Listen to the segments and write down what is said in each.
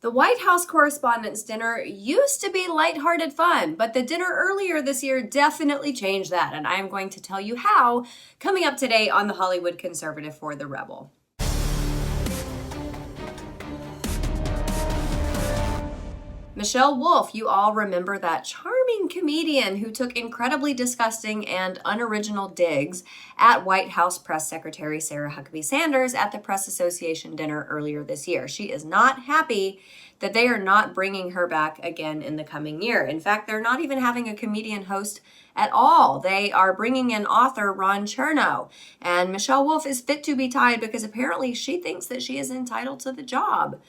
The White House Correspondents' Dinner used to be lighthearted fun, but the dinner earlier this year definitely changed that, and I am going to tell you how coming up today on The Hollywood Conservative for The Rebel. Michelle Wolfe, you all remember that charming comedian who took incredibly disgusting and unoriginal digs at White House Press Secretary Sarah Huckabee Sanders at the Press Association dinner earlier this year. She is not happy that they are not bringing her back again in the coming year. In fact, they're not even having a comedian host at all. They are bringing in author Ron Chernow. And Michelle Wolfe is fit to be tied because apparently she thinks that she is entitled to the job.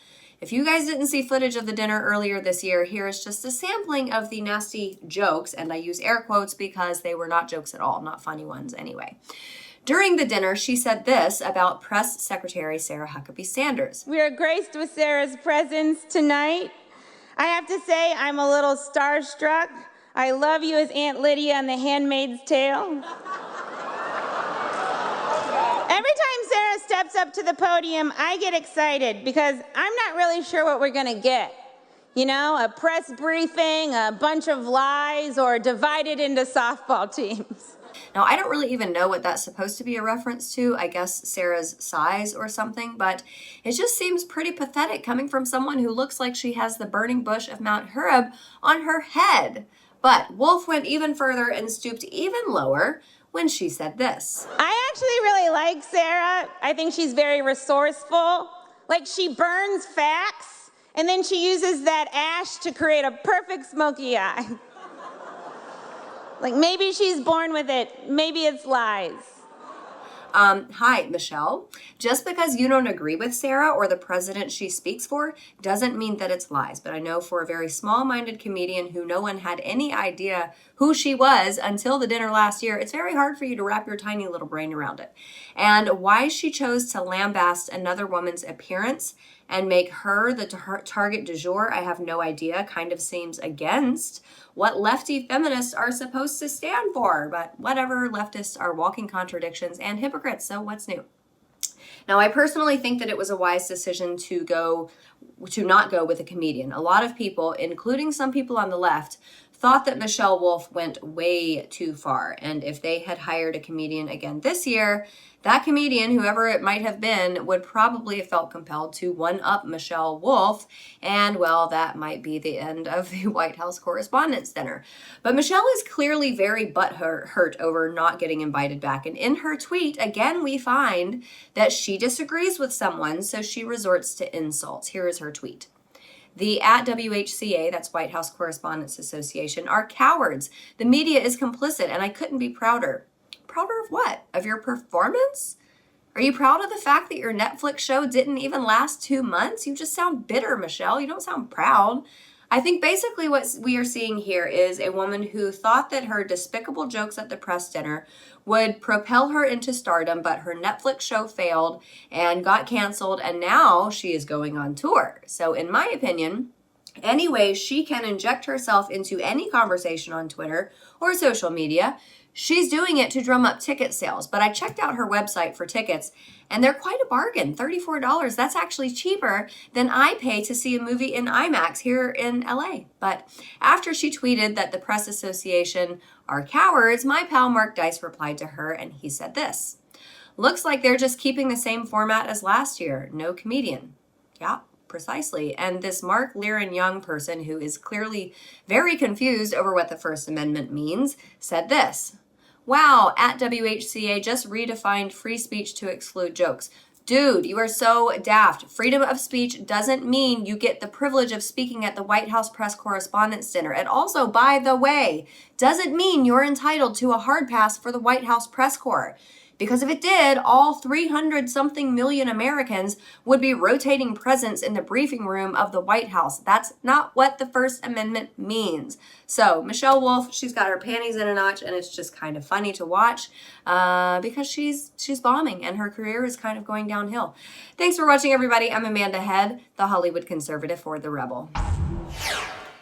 If you guys didn't see footage of the dinner earlier this year, here is just a sampling of the nasty jokes, and I use air quotes because they were not jokes at all, not funny ones anyway. During the dinner, she said this about Press Secretary Sarah Huckabee Sanders. We are graced with Sarah's presence tonight. I have to say I'm a little starstruck. I love you as Aunt Lydia on The Handmaid's Tale. Every time Sarah steps up to the podium, I get excited because I'm not really sure what we're going to get. You know, a press briefing, a bunch of lies, or divided into softball teams. Now, I don't really even know what that's supposed to be a reference to. I guess Sarah's size or something, but it just seems pretty pathetic coming from someone who looks like she has the burning bush of Mount Horeb on her head. But Wolfe went even further and stooped even lower when she said this. I actually really like Sarah. I think she's very resourceful. Like, she burns facts, and then she uses that ash to create a perfect smoky eye. Like, maybe she's born with it. Maybe it's lies. Hi, Michelle. Just because you don't agree with Sarah or the president she speaks for doesn't mean that it's lies. But I know for a very small-minded comedian who no one had any idea who she was until the dinner last year, it's very hard for you to wrap your tiny little brain around it. And why she chose to lambaste another woman's appearance and make her the target du jour, I have no idea. Kind of seems against what lefty feminists are supposed to stand for. But whatever, leftists are walking contradictions and hypocrites, so what's new? Now, I personally think that it was a wise decision to not go with a comedian. A lot of people, including some people on the left, thought that Michelle Wolfe went way too far. And if they had hired a comedian again this year, that comedian, whoever it might have been, would probably have felt compelled to one-up Michelle Wolfe. And, well, that might be the end of the White House Correspondents' Dinner. But Michelle is clearly very butthurt over not getting invited back. And in her tweet, again, we find that she disagrees with someone, so she resorts to insults. Here is her tweet. The at WHCA, that's White House Correspondents Association, are cowards. The media is complicit, and I couldn't be prouder. Prouder of what? Of your performance? Are you proud of the fact that your Netflix show didn't even last 2 months? You just sound bitter, Michelle. You don't sound proud. I think basically what we are seeing here is a woman who thought that her despicable jokes at the press dinner would propel her into stardom, but her Netflix show failed and got canceled, and now she is going on tour. So in my opinion, any way she can inject herself into any conversation on Twitter or social media, she's doing it to drum up ticket sales. But I checked out her website for tickets, and they're quite a bargain, $34. That's actually cheaper than I pay to see a movie in IMAX here in LA. But after she tweeted that the Press Association are cowards, my pal Mark Dice replied to her, and he said this. Looks like they're just keeping the same format as last year. No comedian. Yeah. Precisely. And this Mark Liren Young person, who is clearly very confused over what the First Amendment means, said this. Wow, at WHCA just redefined free speech to exclude jokes. Dude, you are so daft. Freedom of speech doesn't mean you get the privilege of speaking at the White House Press Correspondents' Dinner. And also, by the way, doesn't mean you're entitled to a hard pass for the White House Press Corps. Because if it did, all 300-something million Americans would be rotating presents in the briefing room of the White House. That's not what the First Amendment means. So Michelle Wolfe, she's got her panties in a notch, and it's just kind of funny to watch because she's bombing, and her career is kind of going downhill. Thanks for watching, everybody. I'm Amanda Head, the Hollywood Conservative for The Rebel.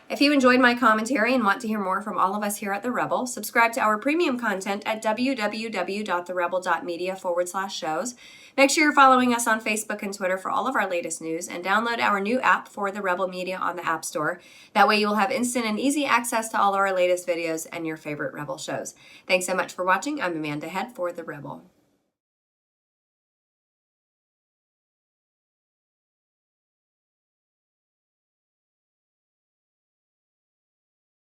If you enjoyed my commentary and want to hear more from all of us here at The Rebel, subscribe to our premium content at www.therebel.media/shows. Make sure you're following us on Facebook and Twitter for all of our latest news, and download our new app for The Rebel Media on the App Store. That way you will have instant and easy access to all of our latest videos and your favorite Rebel shows. Thanks so much for watching. I'm Amanda Head for The Rebel.